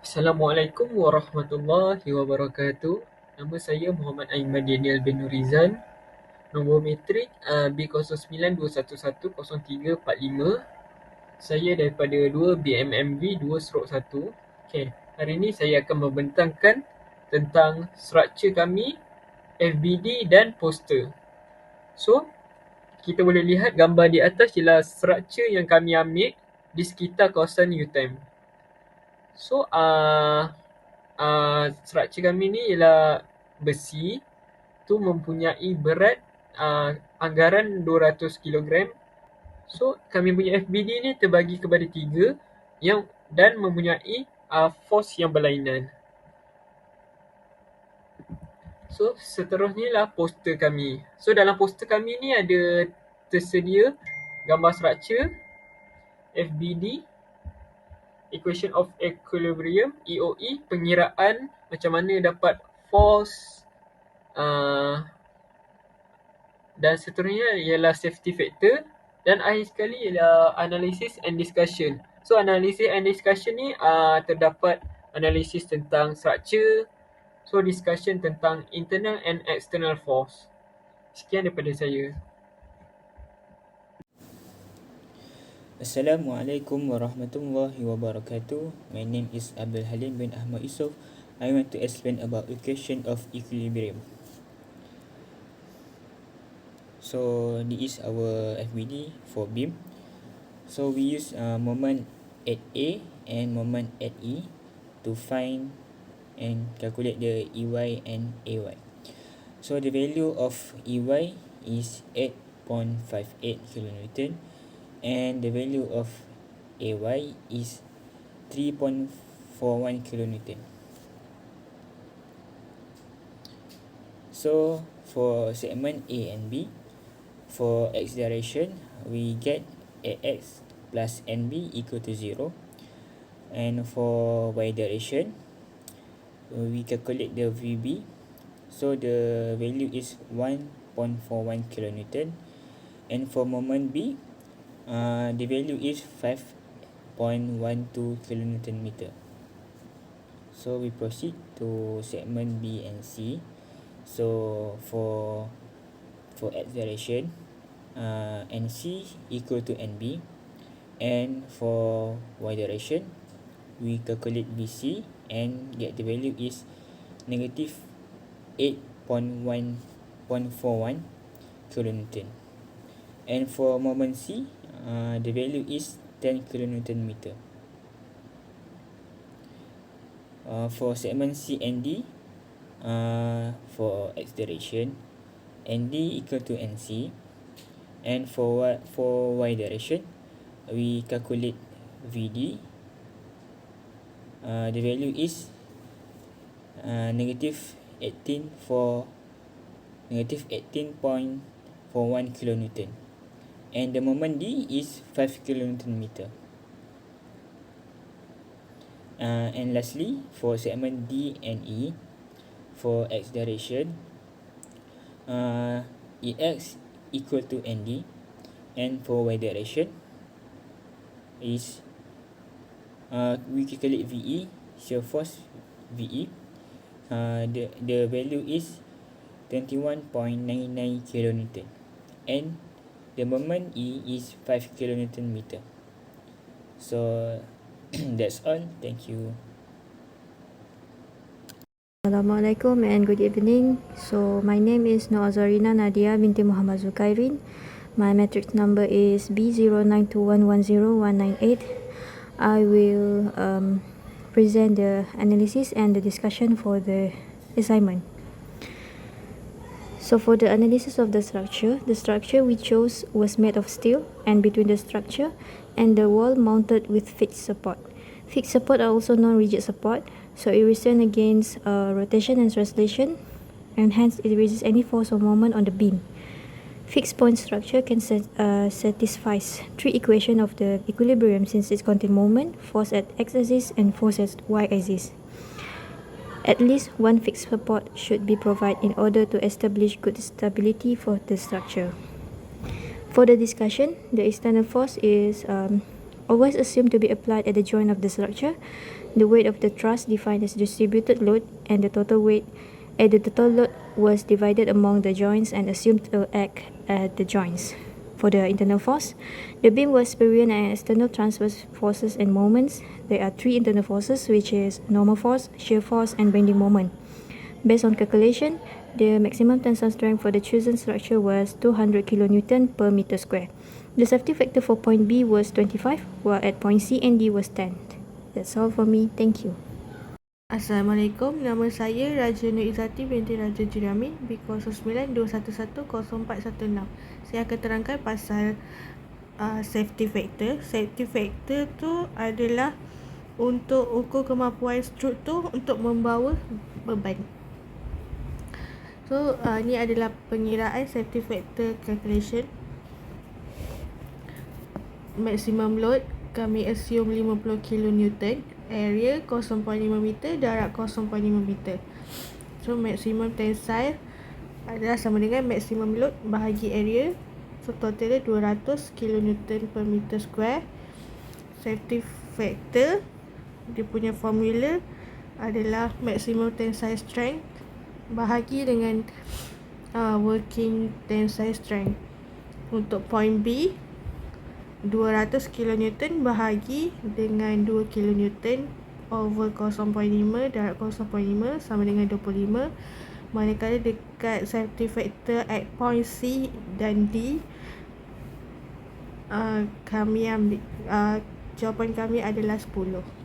Assalamualaikum warahmatullahi wabarakatuh. Nama saya Muhammad Aiman Daniel bin Nurizan. Nombor matrik B0921103445. Saya daripada 2 BMMV2303. Okey, hari ini saya akan membentangkan tentang struktur kami, FBD dan poster. So, kita boleh lihat gambar di atas ialah struktur yang kami ambil di sekitar kawasan UTM. So, struktur kami ni ialah besi tu mempunyai berat anggaran 200 kilogram. So kami punya FBD ni terbagi kepada 3 dan mempunyai force yang berlainan. So seterusnya lah poster kami. So dalam poster kami ni ada tersedia gambar struktur, FBD, Equation of Equilibrium, EOE, pengiraan macam mana dapat force dan seterusnya ialah safety factor, dan akhir sekali ialah analysis and discussion. So analysis and discussion ni terdapat analisis tentang struktur, so discussion tentang internal and external force. Sekian daripada saya. Assalamualaikum warahmatullahi wabarakatuh. My name is Abdul Halim bin Ahmad Yusof. I want to explain about equation of equilibrium. So this is our FBD for beam. So we use moment at A and moment at E to find and calculate the EY and AY. So the value of EY is 8.58 kilonewton and the value of AY is 3.41 kilonewton. So for segment A and B, for x direction we get AX plus NB equal to 0, and for y direction we calculate the VB. So the value is 1.41 kilonewton, and for moment B the value is 5.12 kilonewton meter. So we proceed to segment B and C. So for x direction NC equal to NB, and for y direction we calculate BC and get the value is negative 8.41 kilonewton, and for moment C the value is 10 kilonewton meter. For segment C and D, for x direction ND equal to NC, and for y direction we calculate VD. The value is negative 18.41 kilonewton, and the moment D is 5 kilonewton meter. And lastly, for segment D and E, for x direction EX equal to ND, and for y direction is we calculate VE, shear force VE. The value is 21.99 kilonewton, and the moment E is 5 kilonewton meter. So that's all. Thank you. Assalamualaikum and good evening. So my name is Noazarina Nadia binti Muhammad Zukairin. My matrix number is B0921101998. I will present the analysis and the discussion for the assignment. So for the analysis of the structure we chose was made of steel, and between the structure and the wall mounted with fixed support. Fixed support are also non-rigid support, so it resist against rotation and translation, and hence it resists any force or moment on the beam. Fixed point structure can satisfies 3 equations of the equilibrium, since it contains moment, force at x-axis and force at y-axis. At least one fixed support should be provided in order to establish good stability for the structure. For the discussion, the external force is always assumed to be applied at the joint of the structure. The weight of the truss defined as distributed load, and the total load was divided among the joints and assumed to act at the joints. For the internal force, the beam was period and external transverse forces and moments. There are three internal forces, which is normal force, shear force, and bending moment. Based on calculation, the maximum tensile strength for the chosen structure was 200 kN per meter square. The safety factor for point B was 25, while at point C and D was 10. That's all for me. Thank you. Assalamualaikum, nama saya Raja Nur Izzati binti Raja Jiramin, B092110400416. Saya akan terangkan pasal safety factor. Safety factor tu adalah untuk ukur kemampuan struktur untuk membawa beban. So, ni adalah pengiraan safety factor calculation. Maximum load, kami assume 50 kN, area 0.5 meter, darat 0.5 meter. So, maximum tensile adalah sama dengan maximum load bahagi area. So, totalnya 200 kN per meter square. Safety factor, dia punya formula adalah maximum tensile strength bahagi dengan working tensile strength. Untuk point B, 200 kN bahagi dengan 2 kN over 0.5, darat 0.5 sama dengan 25. Manakala dekat safety factor at point C dan D, kami ambil jawapan kami adalah 10.